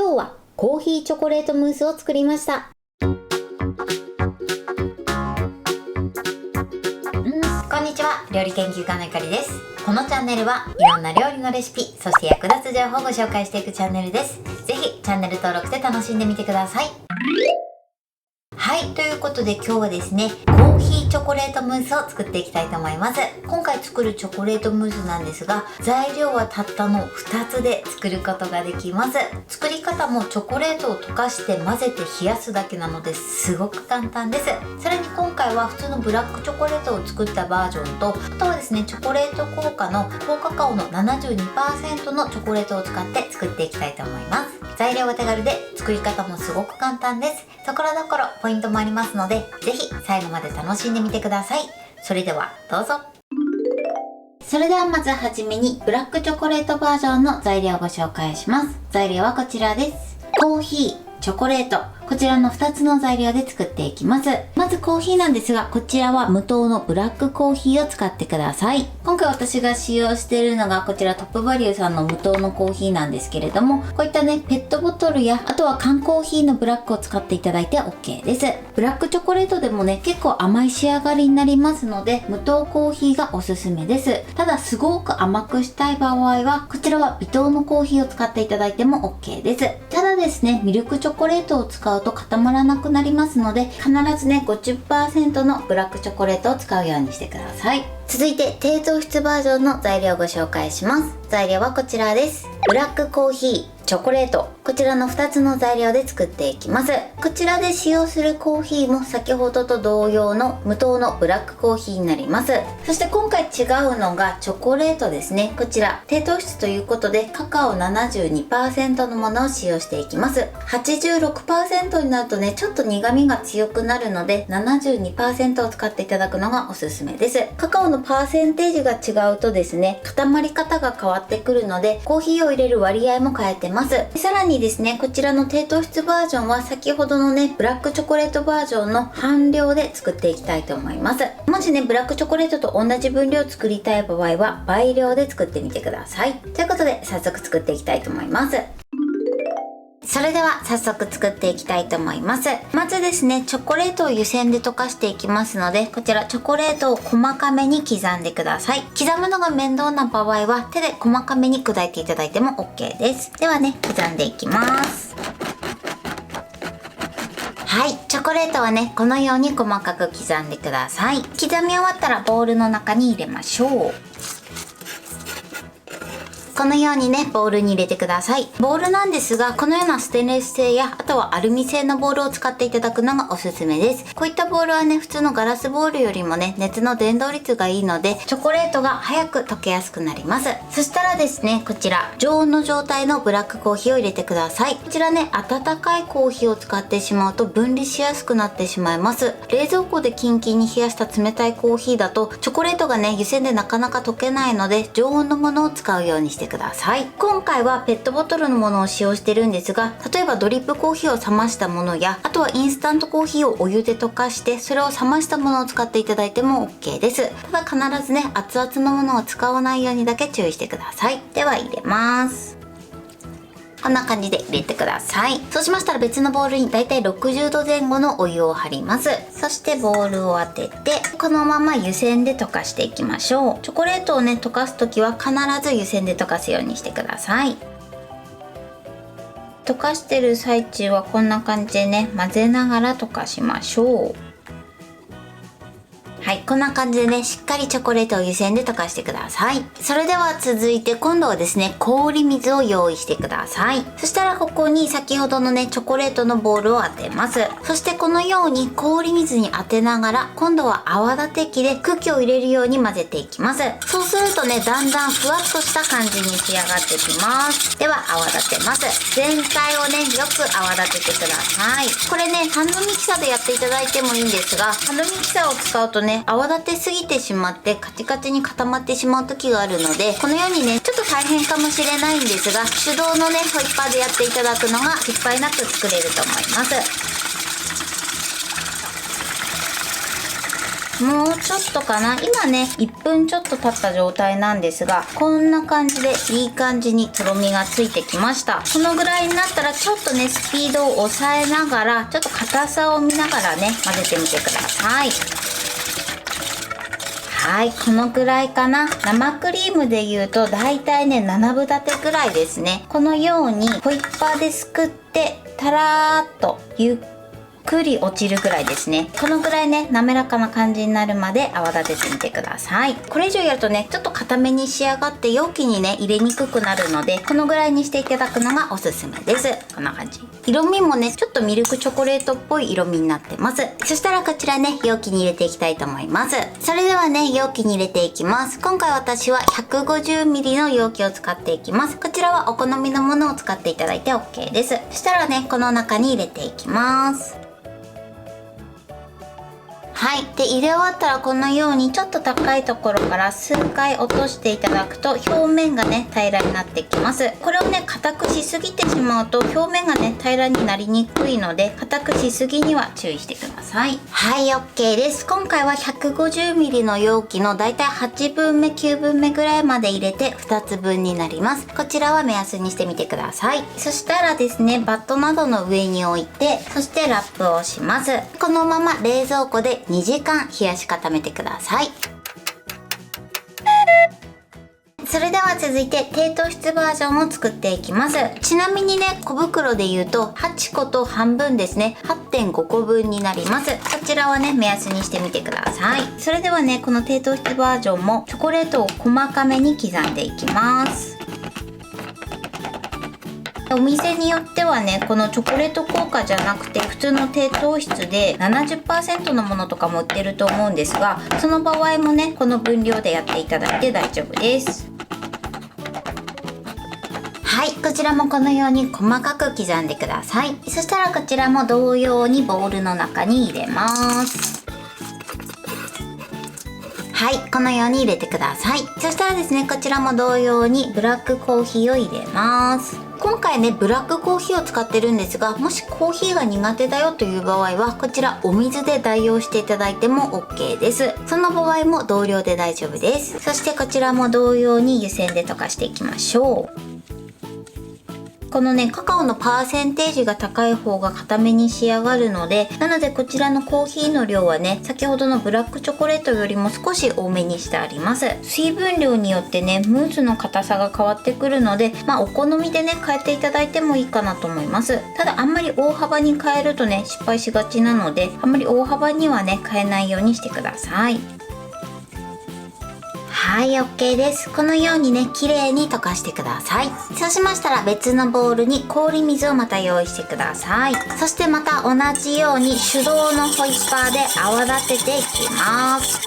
今日はコーヒーチョコレートムースを作りました。こんにちは、料理研究家のゆかりです。このチャンネルはいろんな料理のレシピ、そして役立つ情報をご紹介していくチャンネルです。ぜひチャンネル登録して楽しんでみてください。はい、ということで今日はですね、コーヒーチョコレートムースを作っていきたいと思います。今回作るチョコレートムースなんですが、材料はたったの2つで作ることができます。作り方もチョコレートを溶かして混ぜて冷やすだけなのですごく簡単です。さらに今回は普通のブラックチョコレートを作ったバージョンと、あとはですね、チョコレート効果の高カカオの 72% のチョコレートを使って作っていきたいと思います。材料は手軽で作り方もすごく簡単です。ところどころポイントもありますので、ぜひ最後まで楽しんでみてください。それではどうぞ。それではまずはじめにブラックチョコレートバージョンの材料をご紹介します。材料はこちらです。コーヒー、チョコレート、こちらの2つの材料で作っていきます。まずコーヒーなんですが、こちらは無糖のブラックコーヒーを使ってください。今回私が使用しているのがこちらトップバリューさんの無糖のコーヒーなんですけれども、こういったね、ペットボトルやあとは缶コーヒーのブラックを使っていただいて OK です。ブラックチョコレートでもね、結構甘い仕上がりになりますので、無糖コーヒーがおすすめです。ただすごく甘くしたい場合は、こちらは微糖のコーヒーを使っていただいても OK です。ただですね、ミルクチョコレートを使うと固まらなくなりますので、必ずね 50% のブラックチョコレートを使うようにしてください。続いて低糖質バージョンの材料をご紹介します。材料はこちらです。ブラックコーヒー、チョコレート、こちらの2つの材料で作っていきます。こちらで使用するコーヒーも先ほどと同様の無糖のブラックコーヒーになります。そして今回違うのがチョコレートですね。こちら低糖質ということでカカオ 72% のものを使用していきます。86% になるとね、ちょっと苦味が強くなるので 72% を使っていただくのがおすすめです。カカオのパーセンテージが違うとですね、固まり方が変わってくるので、コーヒーを入れる割合も変えてます。さらにですね、こちらの低糖質バージョンは先ほどのね、ブラックチョコレートバージョンの半量で作っていきたいと思います。もしね、ブラックチョコレートと同じ分量作りたい場合は倍量で作ってみてください。ということで早速作っていきたいと思います。それでは早速作っていきたいと思います。まずですね、チョコレートを湯煎で溶かしていきますので、こちらチョコレートを細かめに刻んでください。刻むのが面倒な場合は手で細かめに砕いていただいても OK です。ではね、刻んでいきます。はい、チョコレートはね、このように細かく刻んでください。刻み終わったらボウルの中に入れましょう。このようにね、ボウルに入れてください。ボウルなんですが、このようなステンレス製や、あとはアルミ製のボウルを使っていただくのがおすすめです。こういったボウルはね、普通のガラスボウルよりもね、熱の伝導率がいいので、チョコレートが早く溶けやすくなります。そしたらですね、こちら、常温の状態のブラックコーヒーを入れてください。こちらね、温かいコーヒーを使ってしまうと分離しやすくなってしまいます。冷蔵庫でキンキンに冷やした冷たいコーヒーだと、チョコレートがね、湯煎でなかなか溶けないので、常温のものを使うようにしてください。今回はペットボトルのものを使用してるんですが、例えばドリップコーヒーを冷ましたものや、あとはインスタントコーヒーをお湯で溶かしてそれを冷ましたものを使っていただいても OK です。ただ必ずね、熱々のものを使わないようにだけ注意してください。では入れます。こんな感じで入れてください。そうしましたら別のボウルにだいたい60度前後のお湯を張ります。そしてボウルを当てて、このまま湯煎で溶かしていきましょう。チョコレートをね、溶かすときは必ず湯煎で溶かすようにしてください。溶かしてる最中はこんな感じでね、混ぜながら溶かしましょう。はい、こんな感じでね、しっかりチョコレートを湯煎で溶かしてください。それでは続いて今度はですね、氷水を用意してください。そしたらここに先ほどのね、チョコレートのボウルを当てます。そしてこのように氷水に当てながら、今度は泡立て器で空気を入れるように混ぜていきます。そうするとね、だんだんふわっとした感じに仕上がってきます。では泡立てます。全体をね、よく泡立ててください。これね、ハンドミキサーでやっていただいてもいいんですが、ハンドミキサーを使うとね、泡立てすぎてしまってカチカチに固まってしまう時があるので、このようにね、ちょっと大変かもしれないんですが、手動のね、ホイッパーでやっていただくのが失敗なく作れると思います。もうちょっとかな。今ね1分ちょっと経った状態なんですが、こんな感じでいい感じにとろみがついてきました。このぐらいになったらちょっとねスピードを抑えながら、ちょっと硬さを見ながらね混ぜてみてください。はい、このぐらいかな。生クリームで言うとだいたいね7分立てぐらいですね。このようにホイッパーですくってたらーっとゆっくり落ちるぐらいですね。このぐらいね滑らかな感じになるまで泡立ててみてください。これ以上やるとねちょっと固めに仕上がって容器にね入れにくくなるので、このぐらいにしていただくのがおすすめです。こんな感じ。色味もねちょっとミルクチョコレートっぽい色味になってます。そしたらこちらね容器に入れていきたいと思います。それではね容器に入れていきます。今回私は 150ml の容器を使っていきます。こちらはお好みのものを使っていただいて OK です。そしたらねこの中に入れていきます。はい。で、入れ終わったらこのようにちょっと高いところから数回落としていただくと表面がね平らになってきます。これをね硬くしすぎてしまうと表面がね平らになりにくいので、硬くしすぎには注意してください。はい、OK です。今回は 150ml の容器のだいたい8分目9分目ぐらいまで入れて2つ分になります。こちらは目安にしてみてください。そしたらですね、バットなどの上に置いて、そしてラップをします。このまま冷蔵庫で2時間冷やし固めてください。それでは続いて低糖質バージョンを作っていきます。ちなみにね、小袋で言うと8個と半分ですね、8.5 個分になります。こちらはね目安にしてみてください。それではね、この低糖質バージョンもチョコレートを細かめに刻んでいきます。お店によってはね、このチョコレート効果じゃなくて普通の低糖質で 70% のものとかも売ってると思うんですが、その場合もねこの分量でやっていただいて大丈夫です。はい、こちらもこのように細かく刻んでください。そしたらこちらも同様にボウルの中に入れます。はい、このように入れてください。そしたらですね、こちらも同様にブラックコーヒーを入れます。今回ね、ブラックコーヒーを使ってるんですが、もしコーヒーが苦手だよという場合は、こちらお水で代用していただいても OK です。その場合も同量で大丈夫です。そしてこちらも同様に湯煎で溶かしていきましょう。このね、カカオのパーセンテージが高い方が固めに仕上がるので、なのでこちらのコーヒーの量はね、先ほどのブラックチョコレートよりも少し多めにしてあります。水分量によってね、ムースの硬さが変わってくるので、お好みでね、変えていただいてもいいかなと思います。ただあんまり大幅に変えるとね、失敗しがちなので、あんまり大幅にはね、変えないようにしてください。はい、OK です。このようにね、綺麗に溶かしてください。そうしましたら別のボウルに氷水をまた用意してください。そしてまた同じように手動のホイッパーで泡立てていきます。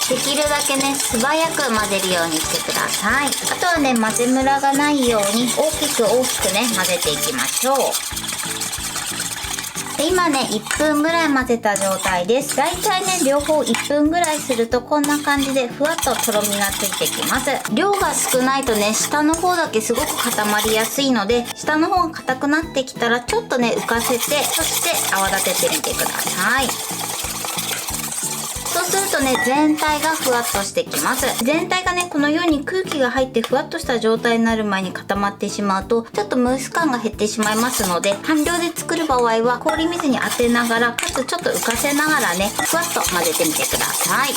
できるだけね、素早く混ぜるようにしてください。あとはね、混ぜムラがないように大きくね、混ぜていきましょう。で今ね、1分ぐらい混ぜた状態です。だいたいね、両方1分ぐらいするとこんな感じでふわっととろみがついてきます。量が少ないとね、下の方だけすごく固まりやすいので、下の方が硬くなってきたらちょっとね、浮かせて、そして泡立ててみてください。そうするとね、全体がふわっとしてきます。全体がね、このように空気が入ってふわっとした状態になる前に固まってしまうと、ちょっとムース感が減ってしまいますので、半量で作る場合は氷水に当てながら、かつちょっと浮かせながらね、ふわっと混ぜてみてください。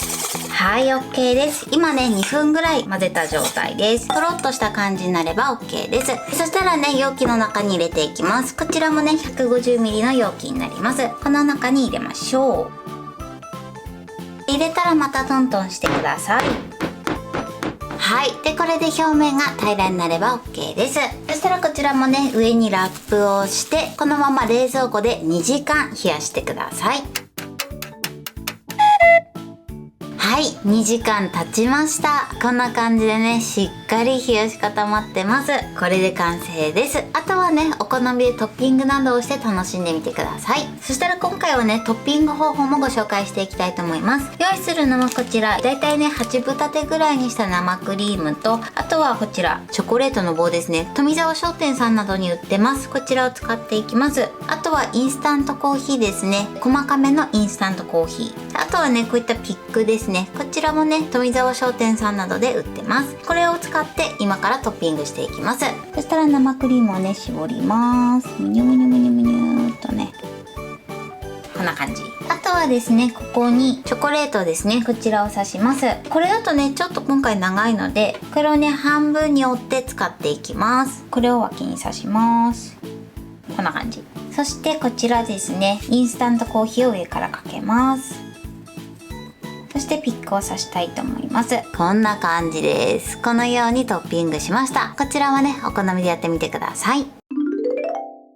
はい、OK です。今ね、2分ぐらい混ぜた状態です。とろっとした感じになれば OK です。そしたらね、容器の中に入れていきます。こちらもね、150ml の容器になります。この中に入れましょう。入れたらまたトントンしてください。はい。で、これで表面が平らになれば OK です。そしたらこちらもね、上にラップをして、このまま冷蔵庫で2時間冷やしてください。ははい、2時間経ちました。こんな感じでね、しっかり冷やし固まってます。これで完成です。あとはね、お好みでトッピングなどをして楽しんでみてください。そしたら今回はね、トッピング方法もご紹介していきたいと思います。用意するのはこちら、だいたいね、8分立てぐらいにした生クリームと、あとはこちら、チョコレートの棒ですね。富澤商店さんなどに売ってます。こちらを使っていきます。あとはインスタントコーヒーですね。細かめのインスタントコーヒー。あとはね、こういったピックですね。こちらもね、富澤商店さんなどで売ってます。これを使って今からトッピングしていきます。そしたら生クリームをね、絞ります。むにゅむにゅむにゅむにゅーっとね。こんな感じ。あとはですね、ここにチョコレートですね。こちらを刺します。これだとね、ちょっと今回長いので、これをね、半分に折って使っていきます。これを脇に刺します。こんな感じ。そしてこちらですね、インスタントコーヒーを上からかけます。そしてピックを刺したいと思います。こんな感じです。このようにトッピングしました。こちらはね、お好みでやってみてください。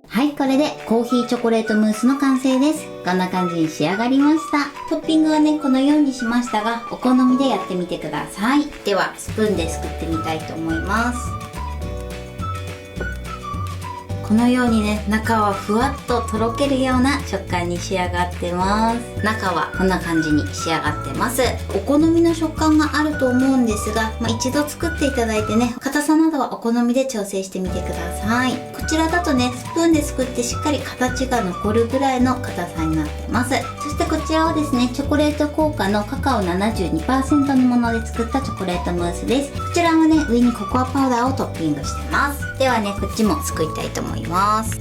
はい、これでコーヒーチョコレートムースの完成です。こんな感じに仕上がりました。トッピングはね、このようにしましたが、お好みでやってみてください。では、スプーンですくってみたいと思います。このようにね、中はふわっととろけるような食感に仕上がってます。中はこんな感じに仕上がってます。お好みの食感があると思うんですが、一度作っていただいてね、硬さなどはお好みで調整してみてください。こちらだとね、スプーンですくってしっかり形が残るぐらいの硬さになってます。そしてこちらはですね、チョコレート効果のカカオ 72% のもので作ったチョコレートムースです。こちらもね、上にココアパウダーをトッピングしてます。ではね、こっちもすくいたいと思います。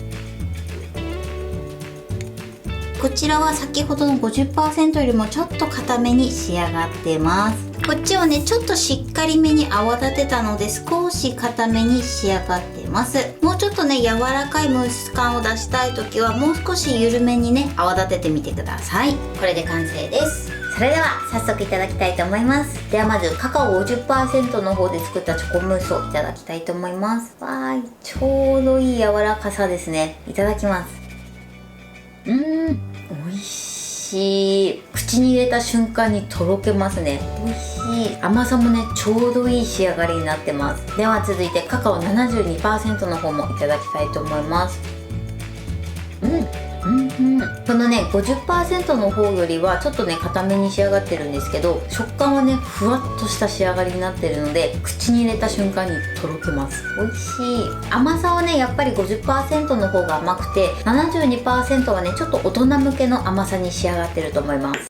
こちらは先ほどの 50% よりもちょっと固めに仕上がってます。こっちをね、ちょっとしっかりめに泡立てたので少し固めに仕上がってます。もうちょっとね、柔らかいムース感を出したい時はもう少し緩めにね、泡立ててみてください。これで完成です。それでは早速いただきたいと思います。ではまずカカオ 50% の方で作ったチョコムースをいただきたいと思います。わーい、ちょうどいい柔らかさですね。いただきます。美味しい。口に入れた瞬間にとろけますね。美味しい。甘さもね、ちょうどいい仕上がりになってます。では続いてカカオ 72% の方もいただきたいと思います。このね 50% の方よりはちょっとね固めに仕上がってるんですけど、食感はねふわっとした仕上がりになってるので、口に入れた瞬間にとろけます。美味しい。甘さはねやっぱり 50% の方が甘くて、 72% はねちょっと大人向けの甘さに仕上がってると思います。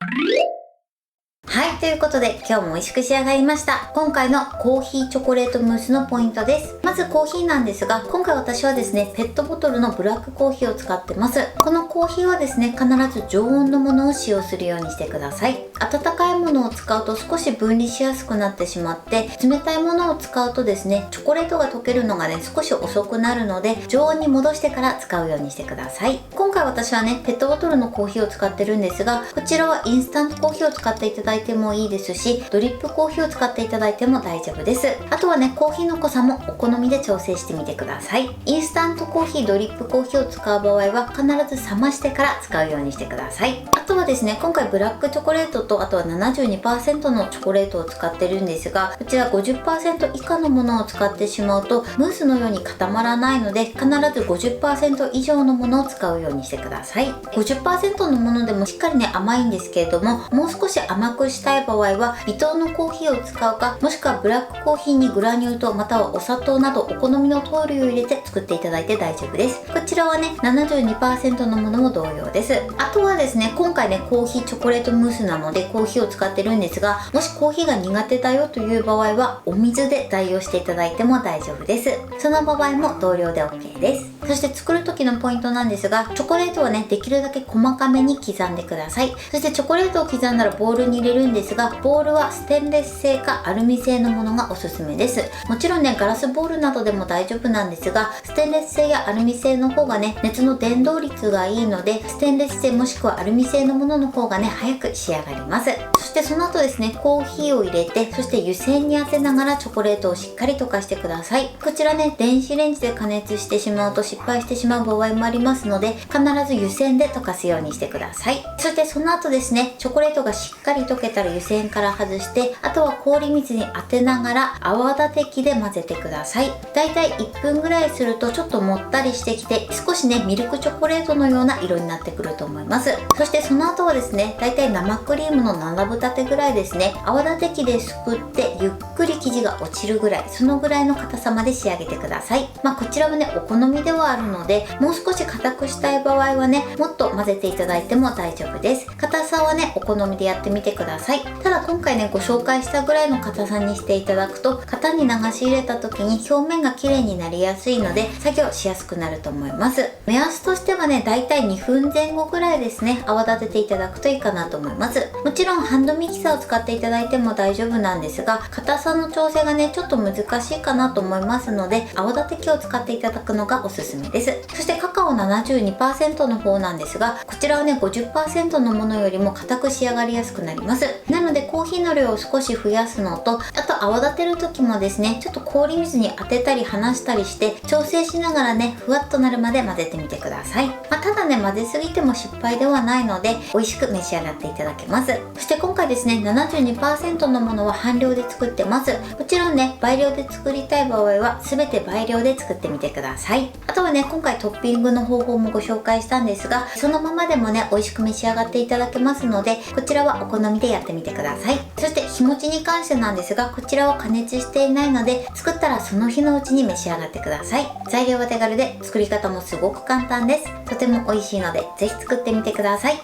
はい、ということで今日も美味しく仕上がりました。今回のコーヒーチョコレートムースのポイントです。まずコーヒーなんですが、今回私はですね、ペットボトルのブラックコーヒーを使ってます。このコーヒーはですね、必ず常温のものを使用するようにしてください。温かいものを使うと少し分離しやすくなってしまって、冷たいものを使うとですね、チョコレートが溶けるのがね少し遅くなるので、常温に戻してから使うようにしてください。今回私はね、ペットボトルのコーヒーを使ってるんですが、こちらはインスタントコーヒーを使っていただいてもいいですし、ドリップコーヒーを使っていただいても大丈夫です。あとはね、コーヒーの濃さもお好みで調整してみてください。インスタントコーヒー、ドリップコーヒーを使う場合は必ず冷ましてから使うようにしてください。あとはですね、今回ブラックチョコレートと、あとは 72% のチョコレートを使ってるんですが、こちら 50% 以下のものを使ってしまうとムースのように固まらないので、必ず 50% 以上のものを使うようにしてください。 50% のものでもしっかりね甘いんですけれども、もう少し甘くしたい場合は微糖のコーヒーを使うか、もしくはブラックコーヒーにグラニュー糖またはお砂糖などお好みの糖類を入れて作っていただいて大丈夫です。こちらはね 72% のものも同様です。あとはですね、今回ねコーヒーチョコレートムースなのでコーヒーを使ってるんですが、もしコーヒーが苦手だよという場合はお水で代用していただいても大丈夫です。その場合も同量で OK です。そして作る時のポイントなんですが、チョコレートはねできるだけ細かめに刻んでください。そしてチョコレートを刻んだらボウルに入れるんですが、ボウルはステンレス製かアルミ製のものがおすすめです。もちろんねガラスボウルなどでも大丈夫なんですが、ステンレス製やアルミ製の方がね熱の伝導率がいいので、ステンレス製もしくはアルミ製のものの方がね早く仕上がります。そしてその後ですね、コーヒーを入れて、そして湯煎に当てながらチョコレートをしっかり溶かしてください。こちらね、電子レンジで加熱してしまうと失敗してしまう場合もありますので、必ず湯煎で溶かすようにしてください。そしてその後ですね、チョコレートがしっかり溶けたら湯煎から外して、あとは氷水に当てながら泡立て器で混ぜてください。だいたい1分ぐらいするとちょっともったりしてきて、少しね、ミルクチョコレートのような色になってくると思います。そしてその後はですね、だいたい生クリームの7分立てぐらいですね、泡立て器ですくってゆっくり生地が落ちるぐらい、そのぐらいの硬さまで仕上げてください。こちらはね、お好みではあるので、もう少し硬くしたい場合はね、もっと混ぜていただいても大丈夫です。硬さはね、お好みでやってみてください。ただ今回ね、ご紹介したぐらいの硬さにしていただくと、型に流し入れた時に表面が綺麗になりやすいので、作業しやすくなると思います。目安としてはね、だいたい2分前後ぐらいですね、泡立てていただくといいかなと思います。もちろんハンドミキサーを使っていただいても大丈夫なんですが、硬さの調整がね、ちょっと難しいかなと思いますので、泡立て器を使っていただくのがおすすめです。そしてカカオ 72% の方なんですが、こちらはね、 50% のものよりも硬く仕上がりやすくなります。なのでコーヒーの量を少し増やすのと、あと泡立てる時もですね、ちょっと氷水に当てたり離したりして調整しながらね、ふわっとなるまで混ぜてみてください。ただね、混ぜすぎても失敗ではないので、美味しく召し上がっていただけます。そして今回ですね、 72% のものは半量で作ってます。もちろんね、倍量で作りたい場合は全て倍量で作ってみてください。あとはね、今回トッピングの方法もご紹介したんですが、そのままでもね、美味しく召し上がっていただけますので、こちらはお好みでやってみてください。そして日持ちに関してなんですが、こちらは加熱していないので、作ったらその日のうちに召し上がってください。材料は手軽で、作り方もすごく簡単です。とても美味しいので、ぜひ作ってみてください。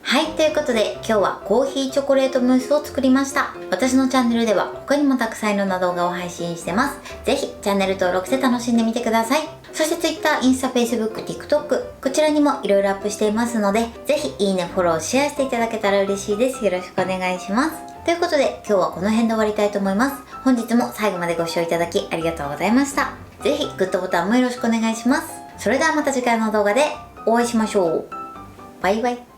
はい、ということで今日はコーヒーチョコレートムースを作りました。私のチャンネルでは他にもたくさんいろんな動画を配信してます。ぜひチャンネル登録して楽しんでみてください。そして Twitter、インスタ、Facebook、TikTok、こちらにもいろいろアップしていますので、ぜひいいね、フォロー、シェアしていただけたら嬉しいです。よろしくお願いします。ということで今日はこの辺で終わりたいと思います。本日も最後までご視聴いただきありがとうございました。ぜひグッドボタンもよろしくお願いします。それではまた次回の動画でお会いしましょう。バイバイ。